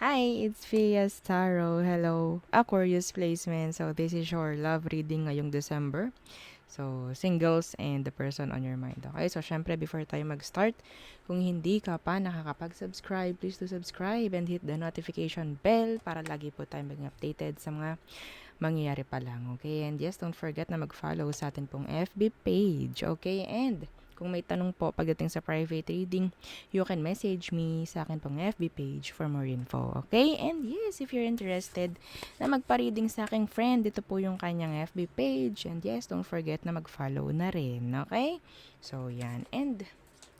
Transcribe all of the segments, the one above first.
Hi, it's Fias Tarot. Hello. Aquarius placement. So, this is your love reading ngayong December. So, singles and the person on your mind. Okay, so syempre before tayo mag-start, kung hindi ka pa nakakapag-subscribe, please do subscribe and hit the notification bell para lagi po tayo maging updated sa mga mangyayari pa lang. Okay, and yes, don't forget na mag-follow sa atin pong FB page. Okay, and kung may tanong po pagdating sa private reading, you can message me sa akin pong FB page for more info. Okay? And yes, if you're interested na magpa-reading sa aking friend, ito po yung kanyang FB page. And yes, don't forget na mag-follow na rin. Okay? So, yan. And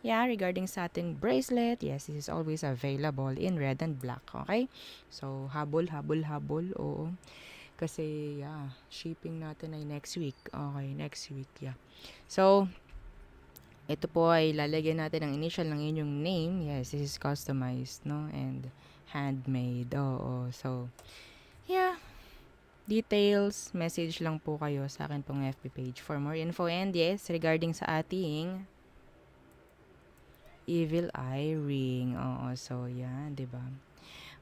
yeah, regarding sa ating bracelet, yes, this is always available in red and black. Okay? So, habol. Oo. Kasi, yeah, shipping natin ay next week. Okay, next week, yeah. So, ito po ay lalagyan natin ang initial ng inyong name. Yes, this is customized, no? And handmade. Oo. So, yeah. Details, message lang po kayo sa akin pong FB page for more info. And yes, regarding sa ating Evil Eye Ring. Oo. So, yan, 'di ba?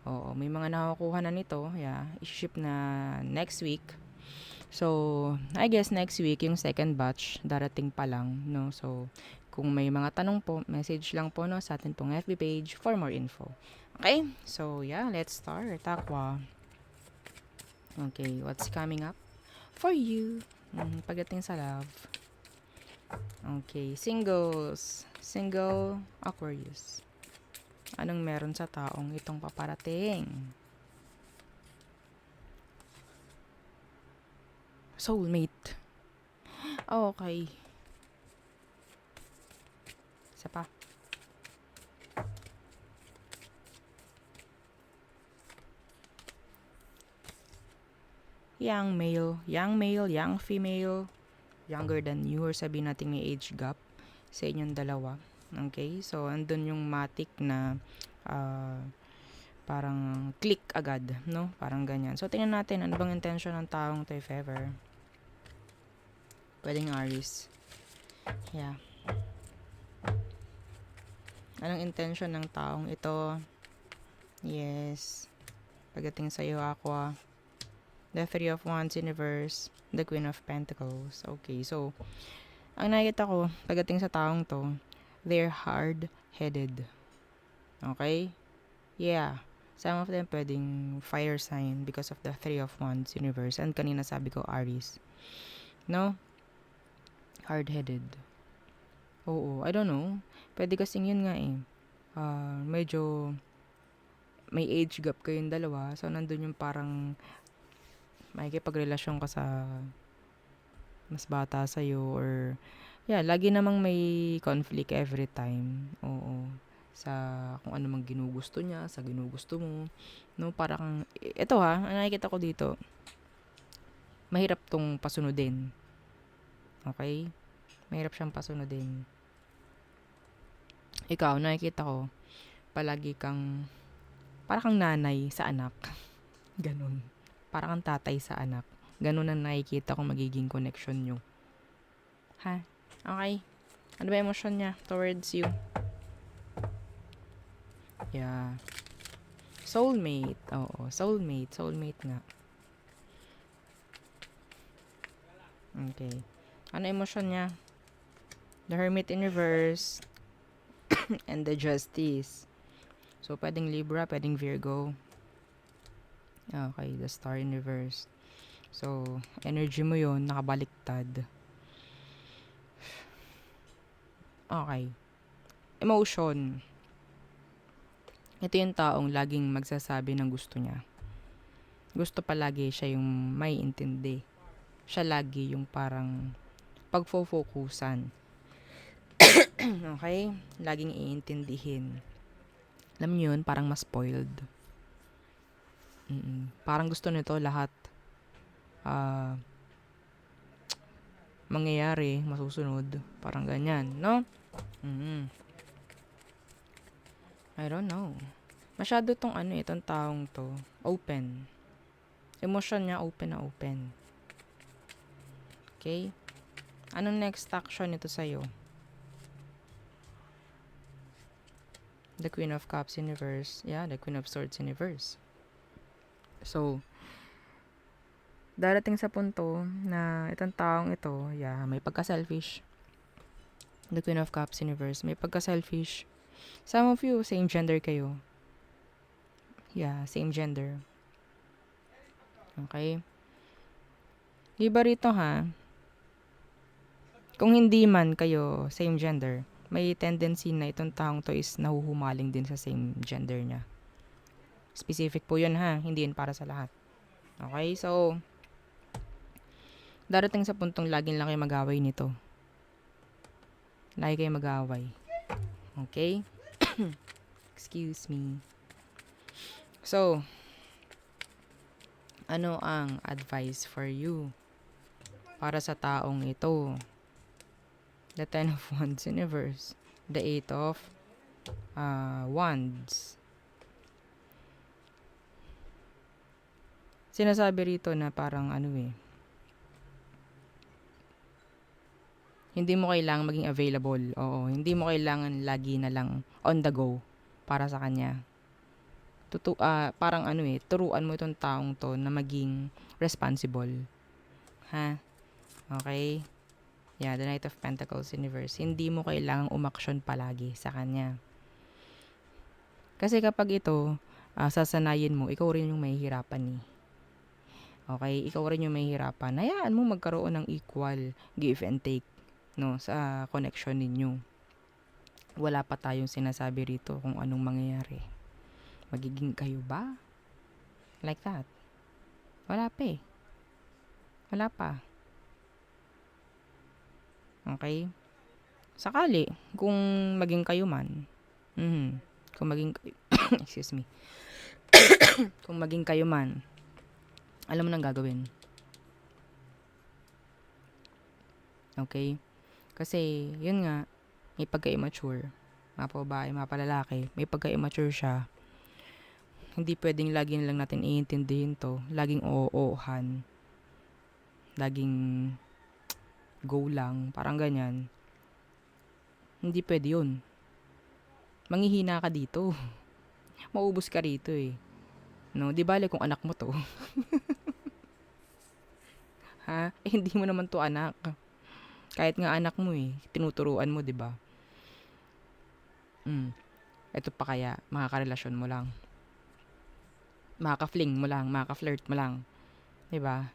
Oo, may mga nakakuha na nito. Yeah, i-ship na next week. So, I guess next week, yung second batch, darating pa lang, no? So, kung may mga tanong po, message lang po, no, sa atin pong FB page for more info. Okay? So, yeah, let's start. Aqua. Okay, what's coming up for you? Pagdating sa love. Okay, singles. Single Aquarius. Anong meron sa taong itong paparating? Soulmate. Okay. Isa pa. Young male, young female, younger than you, or sabihin natin may age gap sa inyong dalawa. Okay? So, andun yung matic na parang click agad, no? Parang ganyan. So, tingnan natin, ano bang intention ng taong to if ever. Pwedeng Aries. Yeah. Anong intention ng taong ito? Yes. Pagdating sa'yo, Aqua. The Three of Wands Universe. The Queen of Pentacles. Okay, so, ang nakikita ko, pagdating sa taong to, they're hard-headed. Okay? Yeah. Some of them pwedeng fire sign because of the Three of Wands Universe. And kanina sabi ko, Aries. No? Hard-headed. Oo, I don't know. Pwede kasing yun nga eh. Medyo may age gap kayong dalawa. So, nandun yung parang makikipagrelasyon ka sa mas bata sa'yo or yeah, lagi namang may conflict every time. Oo. Sa kung ano mang ginugusto niya, sa ginugusto mo. No, parang, ito ha, ang nakikita ko dito, mahirap tong pasunodin. Okay? Mahirap siyang pasunodin. Ikaw, nakikita ko, palagi kang, parang kang nanay sa anak. Ganun. Parang kang tatay sa anak. Ganun ang nakikita ko magiging connection nyo. Ha? Okay? Ano ba emosyon niya towards you? Yeah. Soulmate. Oo, soulmate. Soulmate nga. Okay. Ano emosyon niya? The Hermit in reverse. And the Justice. So, pwedeng Libra, pwedeng Virgo. Okay, the Star in reverse. So, energy mo yon nakabaliktad. Okay. Emotion. Ito yung taong laging magsasabi ng gusto niya. Gusto palagi siya yung may intindi. Siya lagi yung parang pagfo-focusan. Okay? Laging iintindihin. Alam niyo yun, parang mas spoiled. Parang gusto nito lahat mangyayari, masusunod. Parang ganyan, no? I don't know. Masyado tong itong taong to. Open. Emotion niya open na open. Okay? Anong next action nito sa'yo? The Queen of Cups in reverse. Yeah, the Queen of Swords in reverse. So, darating sa punto na itong taong ito, yeah, may pagka-selfish. The Queen of Cups in reverse. May pagka-selfish. Some of you, same gender kayo. Yeah, same gender. Okay? Iba rito ha, kung hindi man kayo same gender, may tendency na itong taong to is nahuhumaling din sa same gender niya. Specific po yun ha, hindi yun para sa lahat. Okay, so, darating sa puntong laging lang kayo mag-away nito. Lagi kayo mag-away. Okay? Excuse me. So, ano ang advice for you para sa taong ito? The Ten of Wands in reverse. The Eight of Wands. Sinasabi rito na parang hindi mo kailangan maging available. Oo, hindi mo kailangan lagi na lang on the go para sa kanya. Parang turuan mo itong taong to na maging responsible. Ha? Okay? Yeah, the Knight of Pentacles in reverse. Hindi mo kailangang umaksyon palagi sa kanya. Kasi kapag ito, sasanayin mo, ikaw rin yung mahihirapan eh. Okay? Ikaw rin yung mahihirapan. Hayaan mo magkaroon ng equal give and take, no, sa connection ninyo. Wala pa tayong sinasabi rito kung anong mangyayari. Magiging kayo ba? Like that. Wala pa eh. Wala pa. Okay? Sakali, kung maging kayo man, kung maging excuse me, kung maging kayo man, alam mo nang gagawin. Okay? Kasi, yun nga, may pagka-immature. Mga babae, mga palalaki, may pagka-immature siya. Hindi pwedeng lagi na lang natin iintindihin to. Laging oo-ohan. Laging go lang. Parang ganyan. Hindi pwede yun. Manghihina ka dito. Maubos ka rito eh. No, di bale kung anak mo to. Ha? Hindi mo naman to anak. Kahit nga anak mo eh, tinuturuan mo, di ba? Ito pa kaya, makakarelasyon mo lang. Makaka-fling mo lang, makaka-flirt mo lang. Di ba?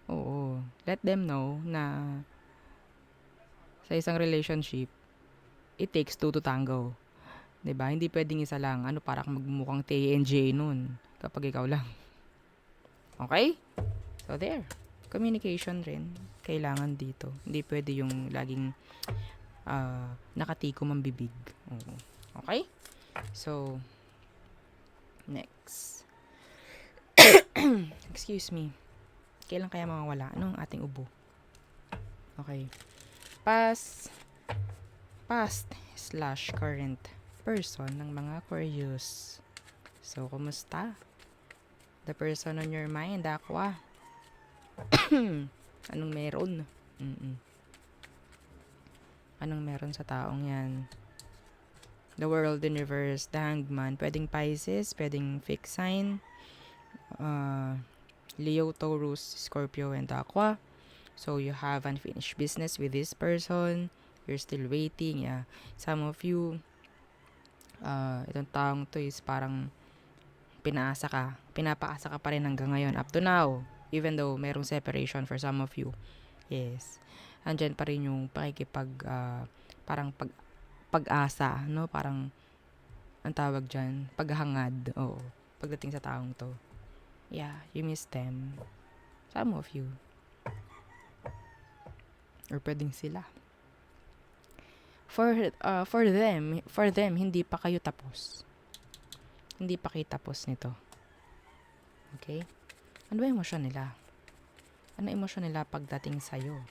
Oo. Let them know na sa isang relationship, it takes two to tango. 'Di ba? Hindi pwedeng isa lang. Para kang magmukhang TNJ nun kapag ikaw lang. Okay? So there. Communication rin kailangan dito. Hindi pwede yung laging nakatikom ang bibig. Okay? So next. Excuse me. Kailan kaya mawawala? Ano ang ating ubo? Okay. Past/current person ng mga Aquarius. So, kumusta? The person on your mind, Aqua. Anong meron? Anong meron sa taong yan? The World in reverse, the Hangman. Pwedeng Pisces, pwedeng fixed sign. Leo, Taurus, Scorpio, and Aqua. So, you have unfinished business with this person. You're still waiting. Yeah. Some of you, itong taong to is parang pinapaasa ka pa rin hanggang ngayon. Up to now. Even though merong separation for some of you. Yes. Andyan pa rin yung parang pag-asa. No? Parang, ang tawag dyan, paghangad. Oo. Pagdating sa taong to. Yeah, you miss them. Some of you. Or pwedeng sila. For them, hindi pa kayo tapos. Hindi pa kayo tapos nito. Okay? Ano ba emosyon nila? Ano emosyon nila pagdating sa'yo?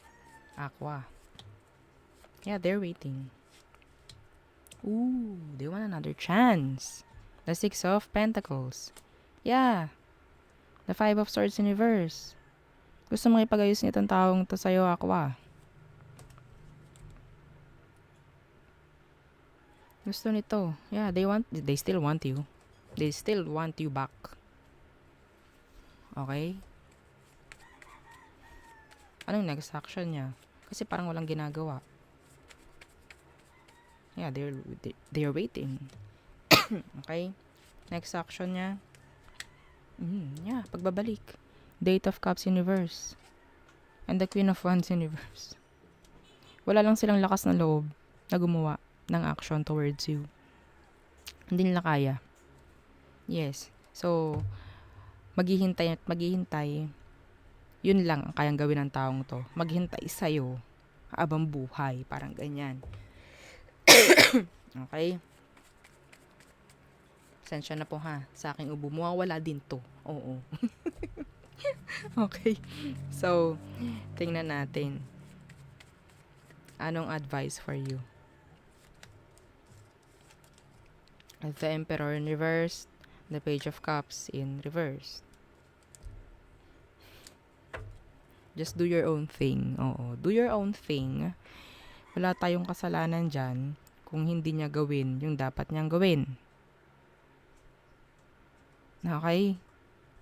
Aqua. Yeah, they're waiting. Ooh, they want another chance. The Six of Pentacles. Yeah. The Five of Swords in reverse. Gusto makipag-ayos nitong taong to sa'yo, Aqua. Gusto nito. Yeah, they still want you. They still want you back. Okay? Anong next action niya? Kasi parang walang ginagawa. Yeah, they're waiting. Okay? Next action niya. Yeah, pagbabalik. Date of Cups Universe. And the Queen of Wands Universe. Wala lang silang lakas na loob na gumawa ng action towards you. Hindi nila kaya. Yes. So, maghihintay at maghihintay. Yun lang ang kayang gawin ng taong to. Maghintay sa'yo habang buhay. Parang ganyan. Okay? Sensya na po ha. Sa aking ubo. Mawawala din to. Oo. Okay. So, tingnan natin. Anong advice for you? The Emperor in reverse. The Page of Cups in reverse. Just do your own thing. Oo. Do your own thing. Wala tayong kasalanan dyan kung hindi niya gawin yung dapat niyang gawin. Okay?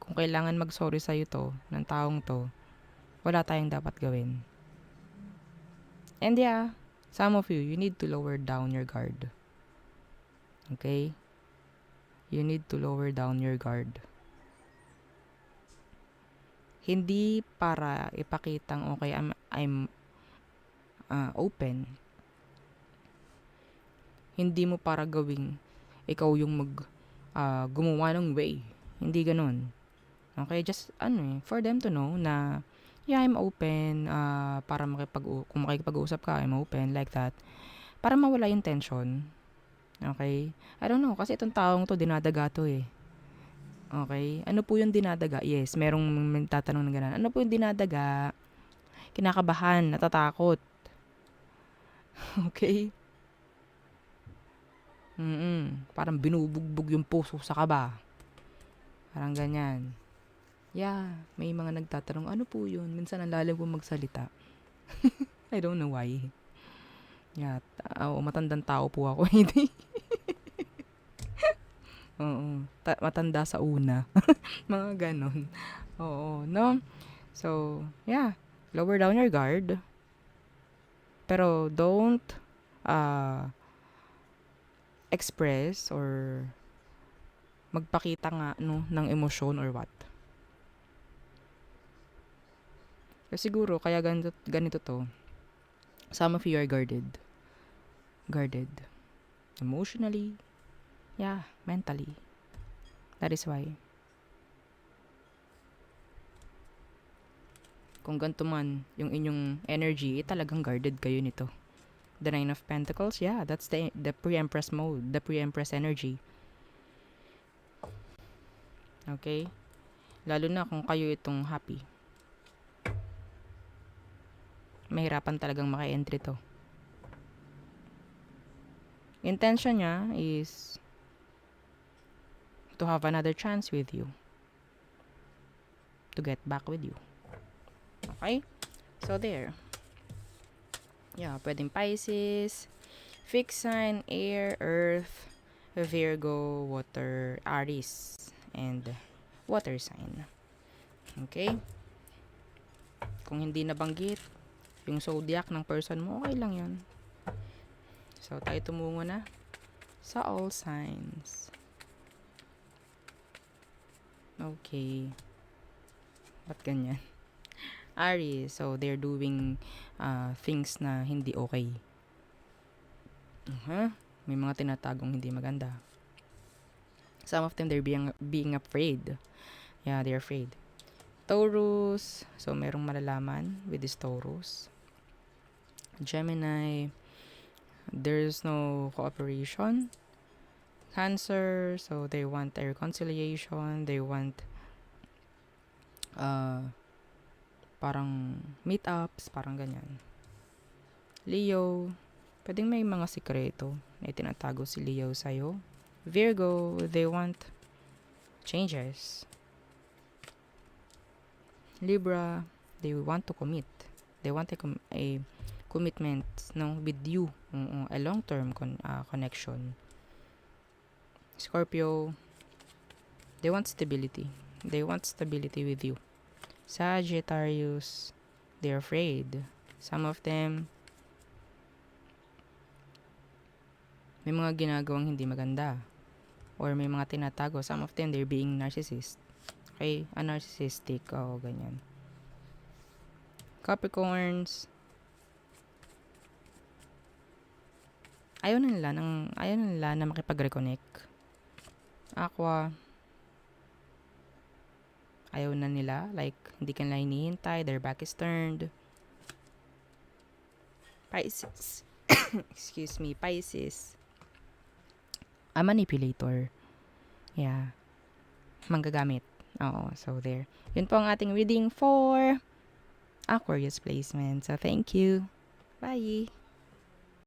Kung kailangan mag-sorry sa'yo to, ng taong to, wala tayong dapat gawin. And yeah, some of you need to lower down your guard. Okay? You need to lower down your guard. Hindi para ipakitang okay, I'm open. Hindi mo para gawing ikaw yung gumawa ng way. Hindi ganun. Okay, just for them to know na yeah, I'm open para kung makikipag-usap ka, I'm open like that. Para mawala yung tension. Okay? I don't know kasi itong taong to dinadaga to eh. Okay? Ano po yung dinadaga? Yes, merong tatanong ng ganun. Ano po yung dinadaga? Kinakabahan, natatakot. Okay? Parang binubugbog yung puso sa kaba. Parang ganyan. Yeah, may mga nagtatanong, ano po yun? Minsan ang lalim po magsalita. I don't know why. Yeah, matandang tao po ako. Hindi. Oo. Matanda sa una. Mga ganon. Oo, no? So, yeah. Lower down your guard. Pero don't express or magpakita nga ng emosyon or what. Kasi siguro, kaya ganito to. Some of you are guarded. Guarded. Emotionally. Yeah, mentally. That is why. Kung ganito man yung inyong energy, talagang guarded kayo nito. The Nine of Pentacles, yeah, that's the pre-empress mode, the pre-empress energy. Okay? Lalo na kung kayo itong happy. Mahirapan talagang maka-entry to. Intention niya is to have another chance with you. To get back with you. Okay? So, there. Yeah, pwedeng Pisces, fixed sign, air, earth, Virgo, water, Aries, and water sign. Okay? Kung hindi nabanggit yung zodiac ng person mo, okay lang yun. So, tayo tumungo na sa all signs. Okay. Ba't ganyan? Aries, so they're doing things na hindi okay. May mga tinatagong hindi maganda. Some of them, they're being afraid. Yeah, they're afraid. Taurus, so merong malalaman with this Taurus. Gemini, there's no cooperation. Cancer, so they want a reconciliation. They want parang meetups, parang ganyan. Leo, pwedeng may mga sikreto na itinatago si Leo sa'yo. Virgo, they want changes. Libra, they want to commit. They want a commitment, no, with you. A long-term connection. Scorpio, they want stability. They want stability with you. Sagittarius, they're afraid. Some of them, may mga ginagawang hindi maganda. Or may mga tinatago. Some of them, they're being narcissist. Okay? Narcissistic. Ganyan. Capricorns, ayaw na nila na makipag-reconnect. Aqua, ayaw na nila. Like, hindi ka nila hinihintay. Their back is turned. Pisces. Excuse me. Pisces. A manipulator. Yeah. Manggagamit. So there. Yun po ang ating reading for Aquarius placement. So, thank you. Bye!